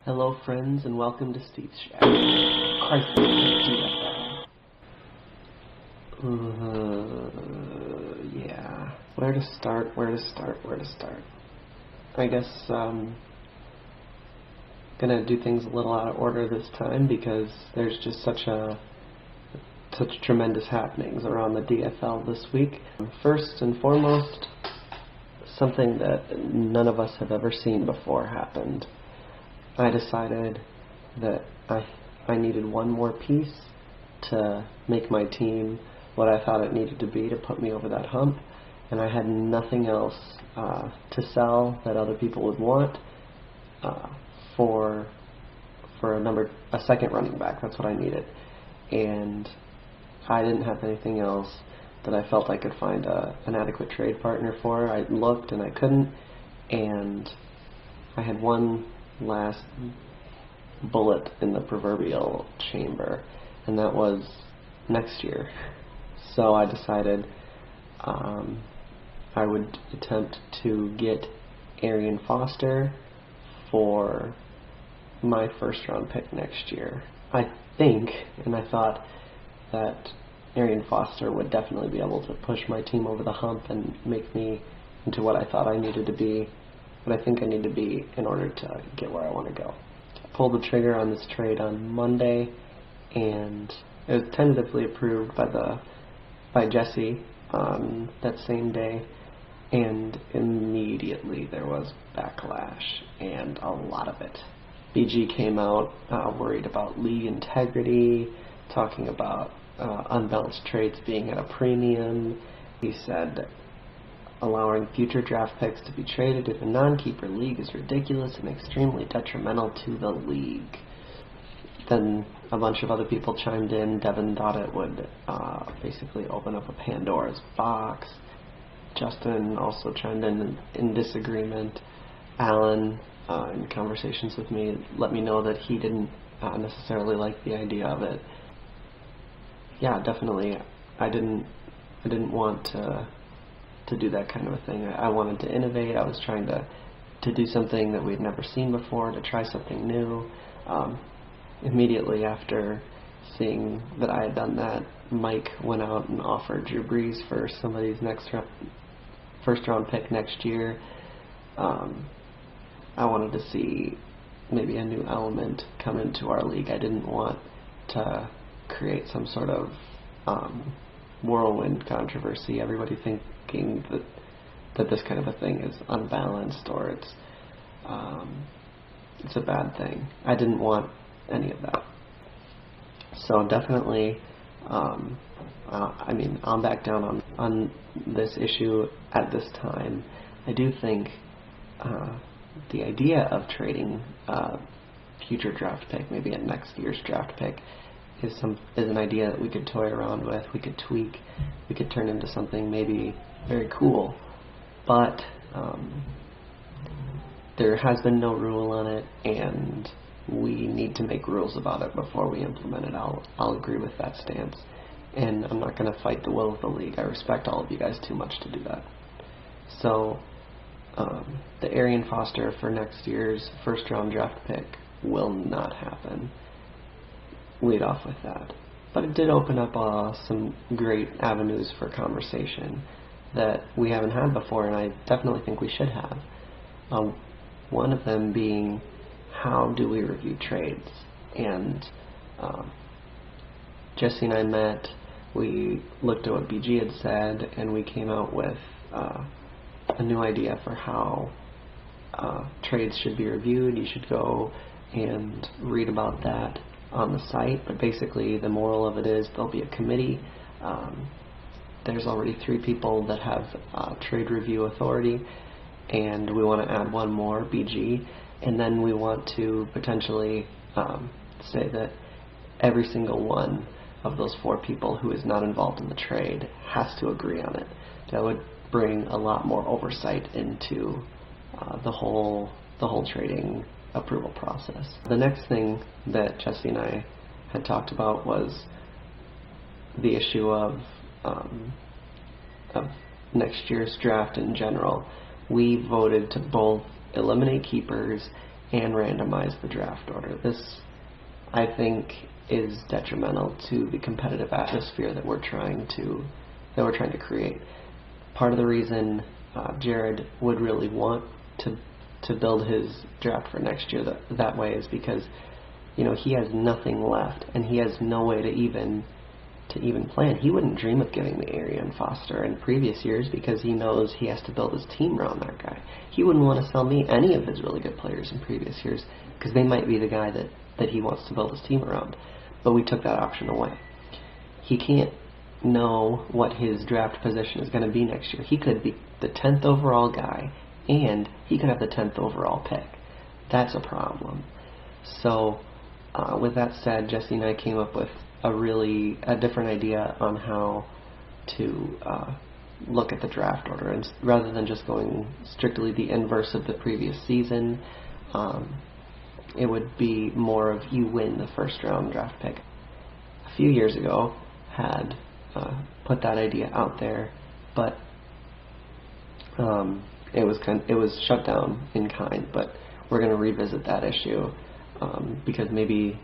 Hello, friends, and welcome to Steve's Shack. Crisis DFL. Yeah. Where to start? I guess gonna do things a little out of order this time because there's just such tremendous happenings around the DFL this week. First and foremost, something that none of us have ever seen before happened. I decided that I needed one more piece to make my team what I thought it needed to be to put me over that hump, and I had nothing else to sell that other people would want for a second running back. That's what I needed, and I didn't have anything else that I felt I could find an adequate trade partner for. I looked and I couldn't, and I had one last bullet in the proverbial chamber, and that was next year. So I decided I would attempt to get Arian Foster for my first round pick next year. I think, and I thought that Arian Foster would definitely be able to push my team over the hump and make me into what I thought I needed to be, what I think I need to be in order to get where I want to go. I pulled the trigger on this trade on Monday, and it was tentatively approved by Jesse on that same day, and immediately there was backlash, and a lot of it. BG came out worried about league integrity, talking about unbalanced trades being at a premium. He said allowing future draft picks to be traded in a non-keeper league is ridiculous and extremely detrimental to the league. Then a bunch of other people chimed in. Devin thought it would basically open up a Pandora's box. Justin also chimed in disagreement. Alan, in conversations with me, let me know that he didn't necessarily like the idea of it. Yeah, definitely. I didn't want to do that kind of a thing. I wanted to innovate. I was trying to do something that we'd never seen before, to try something new. Immediately after seeing that I had done that, Mike went out and offered Drew Brees for somebody's first round pick next year. I wanted to see maybe a new element come into our league. I didn't want to create some sort of whirlwind controversy, everybody thinking that this kind of a thing is unbalanced or it's a bad thing. I didn't want any of that. So definitely, I'll back down on this issue at this time. I do think the idea of trading a future draft pick, maybe a next year's draft pick, is an idea that we could toy around with, we could tweak, we could turn into something maybe very cool. But there has been no rule on it, and we need to make rules about it before we implement it. I'll agree with that stance, and I'm not going to fight the will of the league. I respect all of you guys too much to do that. So the Arian Foster for next year's first round draft pick will not happen. Lead off with that. But it did open up some great avenues for conversation that we haven't had before, and I definitely think we should have. One of them being, how do we review trades? And Jesse and I met, we looked at what BG had said, and we came out with a new idea for how trades should be reviewed. You should go and read about that on the site, but basically the moral of it is there'll be a committee. There's already 3 people that have trade review authority, and we want to add one more, BG, and then we want to potentially say that every single one of those 4 people who is not involved in the trade has to agree on it. That would bring a lot more oversight into the whole trading approval process. The next thing that Jesse and I had talked about was the issue of next year's draft in general. We voted to both eliminate keepers and randomize the draft order. This, I think, is detrimental to the competitive atmosphere that we're trying to create. Part of the reason Jared would really want to build his draft for next year that way is because, he has nothing left and he has no way to even plan. He wouldn't dream of giving me Arian Foster in previous years because he knows he has to build his team around that guy. He wouldn't want to sell me any of his really good players in previous years because they might be the guy that he wants to build his team around. But we took that option away. He can't know what his draft position is going to be next year. He could be the 10th overall guy and he could have the 10th overall pick. That's a problem. So with that said, Jesse and I came up with a different idea on how to look at the draft order, and rather than just going strictly the inverse of the previous season, it would be more of you win the first round draft pick. A few years ago had put that idea out there, but it was shut down in kind. But we're going to revisit that issue because maybe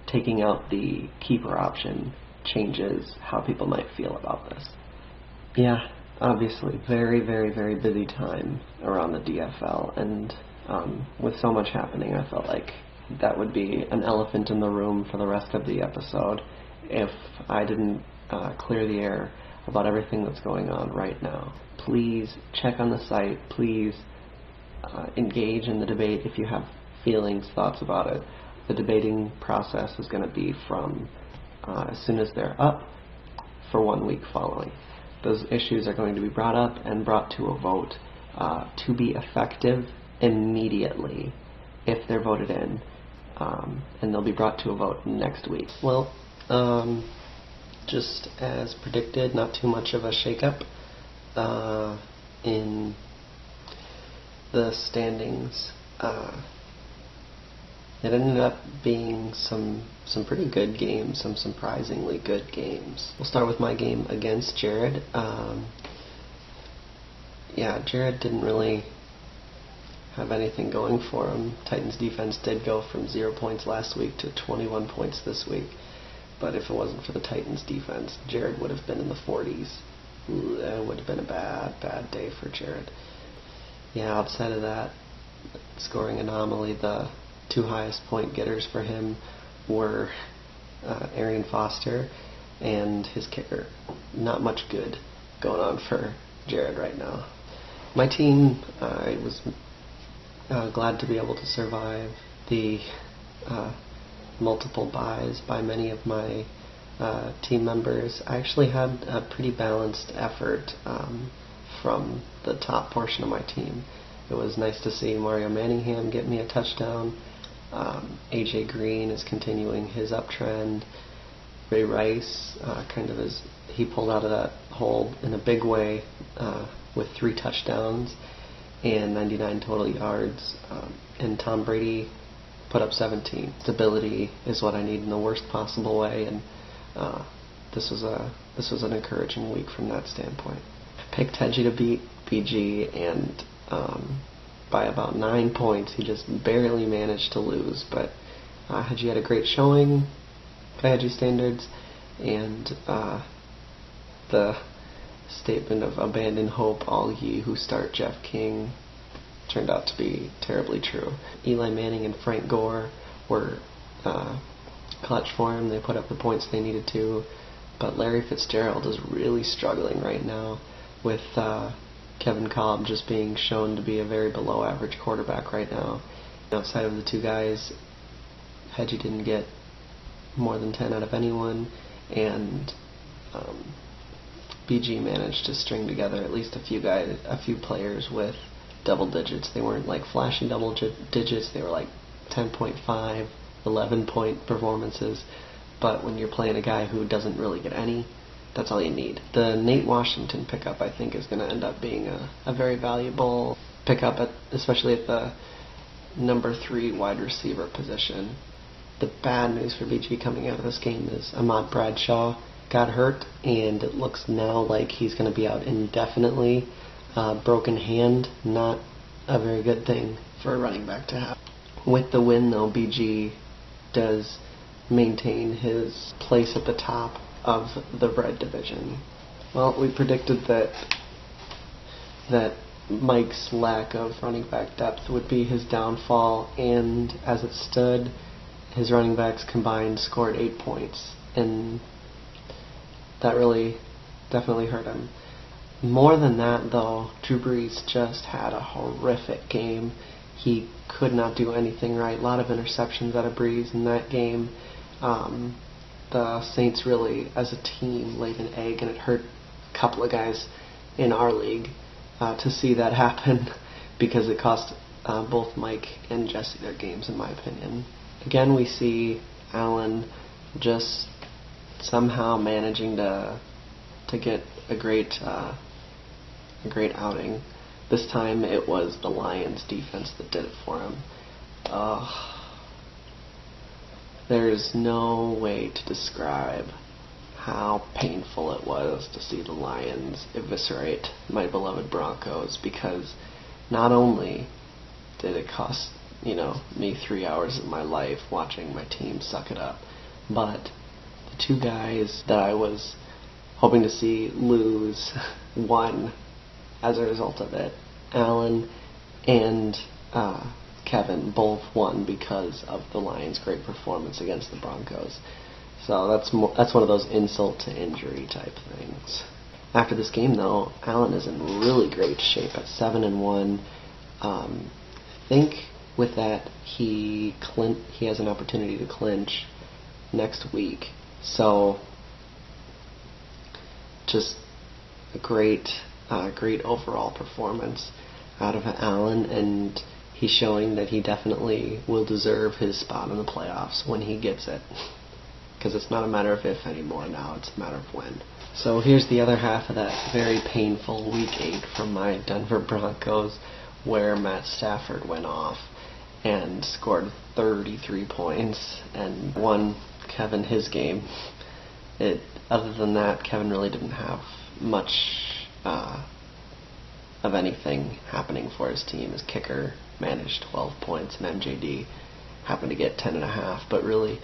taking out the keeper option changes how people might feel about this. Yeah, obviously, very, very, very busy time around the DFL, and with so much happening, I felt like that would be an elephant in the room for the rest of the episode if I didn't clear the air about everything that's going on right now. Please check on the site. Please engage in the debate if you have feelings, thoughts about it. The debating process is going to be from as soon as they're up for 1 week following. Those issues are going to be brought up and brought to a vote to be effective immediately if they're voted in, and they'll be brought to a vote next week. Well, just as predicted, not too much of a shakeup in the standings. It ended up being some pretty good games, some surprisingly good games. We'll start with my game against Jared. Jared didn't really have anything going for him. Titans defense did go from 0 points last week to 21 points this week. But if it wasn't for the Titans defense, Jared would have been in the 40s. That would have been a bad day for Jared. Yeah, outside of that scoring anomaly, the two highest point getters for him were Arian Foster and his kicker. Not much good going on for Jared right now. My team, I was glad to be able to survive the multiple byes by many of my team members. I actually had a pretty balanced effort from the top portion of my team. It was nice to see Mario Manningham get me a touchdown. AJ Green is continuing his uptrend. Ray Rice he pulled out of that hole in a big way with 3 touchdowns and 99 total yards. And Tom Brady put up 17. Stability is what I need in the worst possible way, and this was an encouraging week from that standpoint. I picked Hedgie to beat BG, and by about 9 points, he just barely managed to lose. But Hedgie had a great showing by Hedgie standards, and the statement of abandon hope, all ye who start Jeff King, turned out to be terribly true. Eli Manning and Frank Gore were clutch for him. They put up the points they needed to, but Larry Fitzgerald is really struggling right now with Kevin Kolb just being shown to be a very below average quarterback right now. Outside of the two guys, Hedgie didn't get more than 10 out of anyone, and BG managed to string together at least a few players with double digits. They weren't like flashy double digits, they were like 10.5, 11-point performances, but when you're playing a guy who doesn't really get any, that's all you need. The Nate Washington pickup, I think, is going to end up being a very valuable pickup, especially at the number 3 wide receiver position. The bad news for BG coming out of this game is Ahmad Bradshaw got hurt, and it looks now like he's going to be out indefinitely. Broken hand, not a very good thing for a running back to have. With the win, though, BG does maintain his place at the top of the Red Division. Well, we predicted that Mike's lack of running back depth would be his downfall, and as it stood, his running backs combined scored 8 points, and that really definitely hurt him. More than that, though, Drew Brees just had a horrific game. He could not do anything right. A lot of interceptions out of Brees in that game. The Saints really, as a team, laid an egg, and it hurt a couple of guys in our league to see that happen because it cost both Mike and Jesse their games, in my opinion. Again, we see Allen just somehow managing to get a great outing. This time it was the Lions defense that did it for him. There's no way to describe how painful it was to see the Lions eviscerate my beloved Broncos, because not only did it cost me 3 hours of my life watching my team suck it up, but the two guys that I was hoping to see lose won as a result of it. Allen and Kevin both won because of the Lions' great performance against the Broncos. So that's one of those insult to injury type things. After this game, though, Allen is in really great shape at 7-1. I think with that he has an opportunity to clinch next week. So just a great overall performance out of Allen, and he's showing that he definitely will deserve his spot in the playoffs when he gets it. Because it's not a matter of if anymore now, it's a matter of when. So here's the other half of that very painful Week 8 from my Denver Broncos, where Matt Stafford went off and scored 33 points and won Kevin his game. Other than that, Kevin really didn't have much of anything happening for his team. His kicker managed 12 points, and MJD happened to get 10.5, but really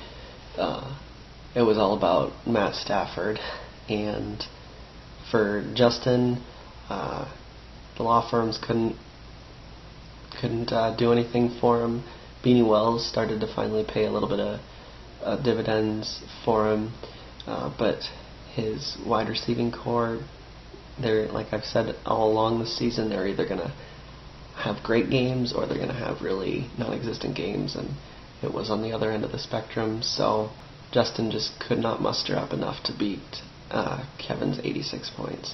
it was all about Matt Stafford. And for Justin, the law firms couldn't do anything for him. Beanie Wells started to finally pay a little bit of dividends for him, but his wide receiving core, they're, like I've said all along this season, they're either going to have great games or they're going to have really non-existent games, and it was on the other end of the spectrum. So Justin just could not muster up enough to beat Kevin's 86 points.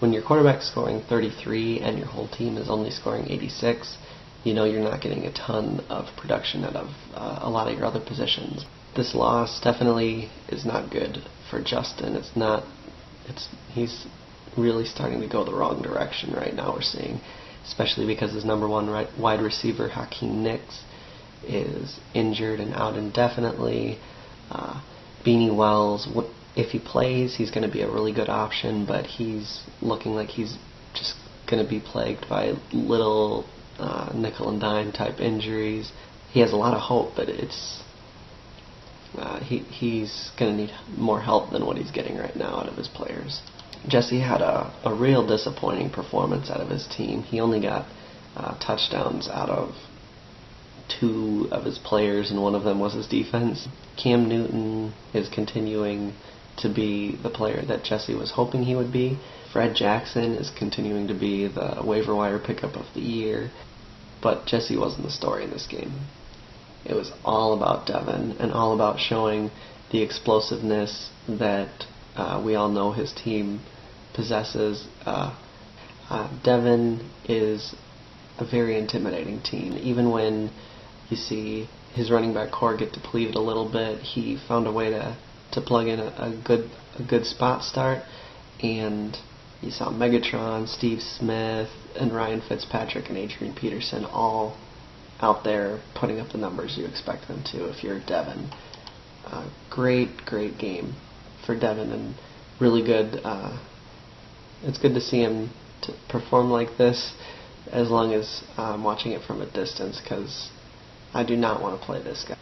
When your quarterback's scoring 33 and your whole team is only scoring 86, you're not getting a ton of production out of a lot of your other positions. This loss definitely is not good for Justin. He's really starting to go the wrong direction right now, we're seeing, especially because his number one wide receiver, Hakeem Nicks, is injured and out indefinitely. Beanie Wells, if he plays, he's going to be a really good option, but he's looking like he's just going to be plagued by little nickel and dime type injuries. He has a lot of hope, but he's going to need more help than what he's getting right now out of his players. Jesse had a real disappointing performance out of his team. He only got touchdowns out of 2 of his players, and one of them was his defense. Cam Newton is continuing to be the player that Jesse was hoping he would be. Fred Jackson is continuing to be the waiver wire pickup of the year. But Jesse wasn't the story in this game. It was all about Devin and all about showing the explosiveness that we all know his team possesses. Devin is a very intimidating team. Even when you see his running back core get depleted a little bit, he found a way to plug in a good spot start, and you saw Megatron, Steve Smith, and Ryan Fitzpatrick and Adrian Peterson all out there putting up the numbers you expect them to if you're Devin. Great game for Devin, and really good. It's good to see him to perform like this, as long as I'm watching it from a distance, because I do not want to play this guy.